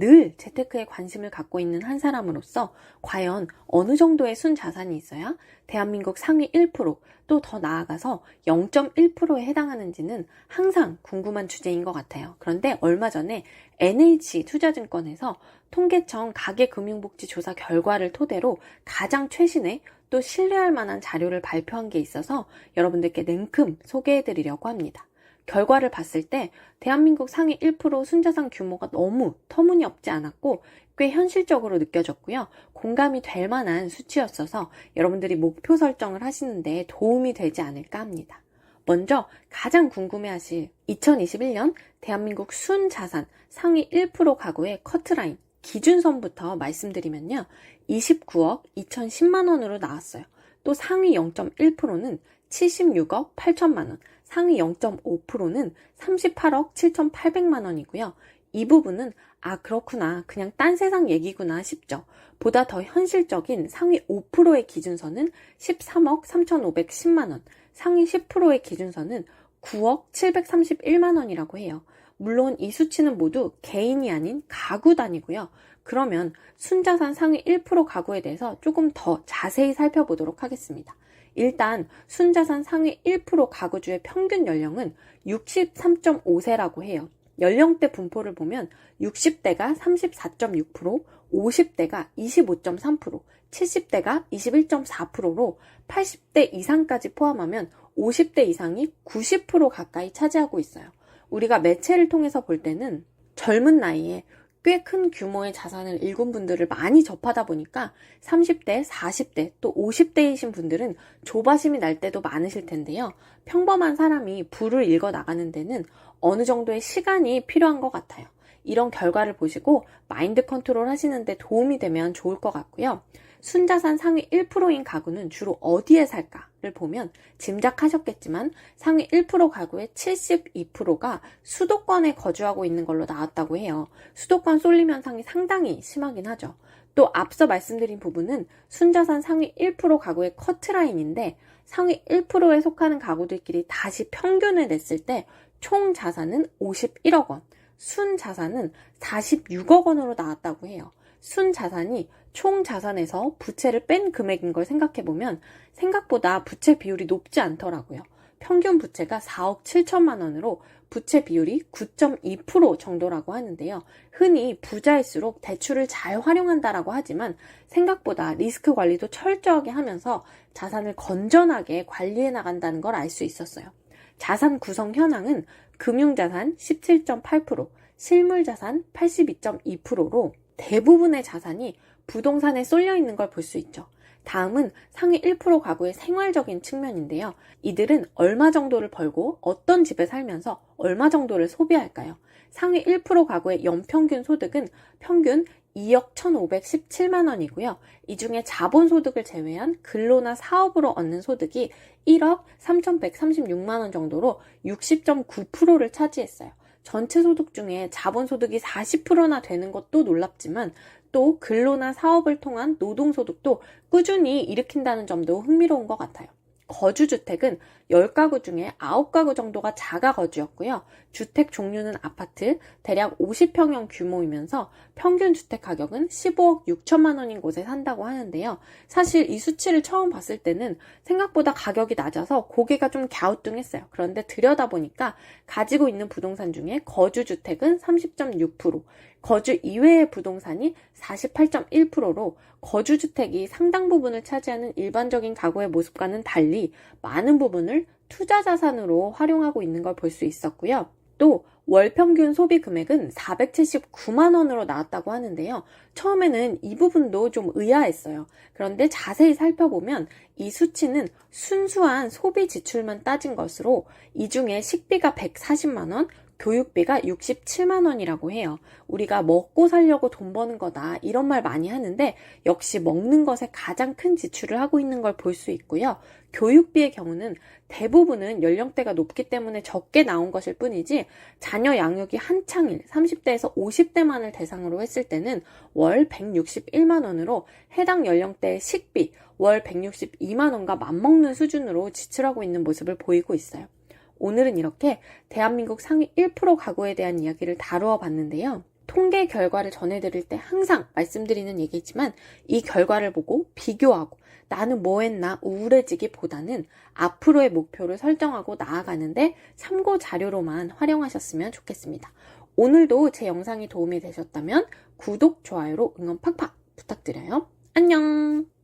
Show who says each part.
Speaker 1: 늘 재테크에 관심을 갖고 있는 한 사람으로서 과연 어느 정도의 순자산이 있어야 대한민국 상위 1%, 또 더 나아가서 0.1%에 해당하는지는 항상 궁금한 주제인 것 같아요. 그런데 얼마 전에 NH투자증권에서 통계청 가계금융복지조사 결과를 토대로 가장 최신의 또 신뢰할 만한 자료를 발표한 게 있어서 여러분들께 냉큼 소개해드리려고 합니다. 결과를 봤을 때 대한민국 상위 1% 순자산 규모가 너무 터무니없지 않았고 꽤 현실적으로 느껴졌고요. 공감이 될 만한 수치였어서 여러분들이 목표 설정을 하시는데 도움이 되지 않을까 합니다. 먼저 가장 궁금해하실 2021년 대한민국 순자산 상위 1% 가구의 커트라인 기준선부터 말씀드리면요. 29억 2,010만 원으로 나왔어요. 또 상위 0.1%는 76억 8천만 원, 상위 0.5%는 38억 7,800만 원이고요. 이 부분은 그렇구나, 그냥 딴 세상 얘기구나 싶죠. 보다 더 현실적인 상위 5%의 기준선은 13억 3,510만 원, 상위 10%의 기준선은 9억 731만 원이라고 해요. 물론 이 수치는 모두 개인이 아닌 가구 단위고요. 그러면 순자산 상위 1% 가구에 대해서 조금 더 자세히 살펴보도록 하겠습니다. 일단 순자산 상위 1% 가구주의 평균 연령은 63.5세라고 해요. 연령대 분포를 보면 60대가 34.6%, 50대가 25.3%, 70대가 21.4%로 80대 이상까지 포함하면 50대 이상이 90% 가까이 차지하고 있어요. 우리가 매체를 통해서 볼 때는 젊은 나이에 꽤 큰 규모의 자산을 읽은 분들을 많이 접하다 보니까 30대, 40대, 또 50대이신 분들은 조바심이 날 때도 많으실 텐데요. 평범한 사람이 부를 읽어 나가는 데는 어느 정도의 시간이 필요한 것 같아요. 이런 결과를 보시고 마인드 컨트롤 하시는데 도움이 되면 좋을 것 같고요. 순자산 상위 1%인 가구는 주로 어디에 살까를 보면 짐작하셨겠지만 상위 1% 가구의 72%가 수도권에 거주하고 있는 걸로 나왔다고 해요. 수도권 쏠림 현상이 상당히 심하긴 하죠. 또 앞서 말씀드린 부분은 순자산 상위 1% 가구의 커트라인인데 상위 1%에 속하는 가구들끼리 다시 평균을 냈을 때 총 자산은 51억 원, 순 자산은 46억 원으로 나왔다고 해요. 순 자산이 총 자산에서 부채를 뺀 금액인 걸 생각해보면 생각보다 부채 비율이 높지 않더라고요. 평균 부채가 4억 7천만 원으로 부채 비율이 9.2% 정도라고 하는데요. 흔히 부자일수록 대출을 잘 활용한다라고 하지만 생각보다 리스크 관리도 철저하게 하면서 자산을 건전하게 관리해 나간다는 걸 알 수 있었어요. 자산 구성 현황은 금융자산 17.8%, 실물자산 82.2%로 대부분의 자산이 부동산에 쏠려 있는 걸 볼 수 있죠. 다음은 상위 1% 가구의 생활적인 측면인데요. 이들은 얼마 정도를 벌고 어떤 집에 살면서 얼마 정도를 소비할까요? 상위 1% 가구의 연평균 소득은 평균 2억 1,517만 원이고요. 이 중에 자본소득을 제외한 근로나 사업으로 얻는 소득이 1억 3,136만 원 정도로 60.9%를 차지했어요. 전체 소득 중에 자본소득이 40%나 되는 것도 놀랍지만 또 근로나 사업을 통한 노동소득도 꾸준히 일으킨다는 점도 흥미로운 것 같아요. 거주주택은 10가구 중에 9가구 정도가 자가거주였고요. 주택 종류는 아파트, 대략 50평형 규모이면서 평균 주택 가격은 15억 6천만 원인 곳에 산다고 하는데요. 사실 이 수치를 처음 봤을 때는 생각보다 가격이 낮아서 고개가 좀 갸우뚱했어요. 그런데 들여다보니까 가지고 있는 부동산 중에 거주주택은 30.6%, 거주 이외의 부동산이 48.1%로 거주주택이 상당 부분을 차지하는 일반적인 가구의 모습과는 달리 많은 부분을 투자 자산으로 활용하고 있는 걸 볼 수 있었고요. 또 월 평균 소비 금액은 479만 원으로 나왔다고 하는데요. 처음에는 이 부분도 좀 의아했어요. 그런데 자세히 살펴보면 이 수치는 순수한 소비 지출만 따진 것으로 이 중에 식비가 140만 원, 교육비가 67만 원이라고 해요. 우리가 먹고 살려고 돈 버는 거다 이런 말 많이 하는데 역시 먹는 것에 가장 큰 지출을 하고 있는 걸 볼 수 있고요. 교육비의 경우는 대부분은 연령대가 높기 때문에 적게 나온 것일 뿐이지 자녀 양육이 한창일 30대에서 50대만을 대상으로 했을 때는 월 161만 원으로 해당 연령대의 식비 월 162만 원과 맞먹는 수준으로 지출하고 있는 모습을 보이고 있어요. 오늘은 이렇게 대한민국 상위 1% 가구에 대한 이야기를 다루어 봤는데요. 통계 결과를 전해드릴 때 항상 말씀드리는 얘기지만 이 결과를 보고 비교하고 나는 뭐 했나 우울해지기보다는 앞으로의 목표를 설정하고 나아가는데 참고 자료로만 활용하셨으면 좋겠습니다. 오늘도 제 영상이 도움이 되셨다면 구독, 좋아요로 응원 팍팍 부탁드려요. 안녕!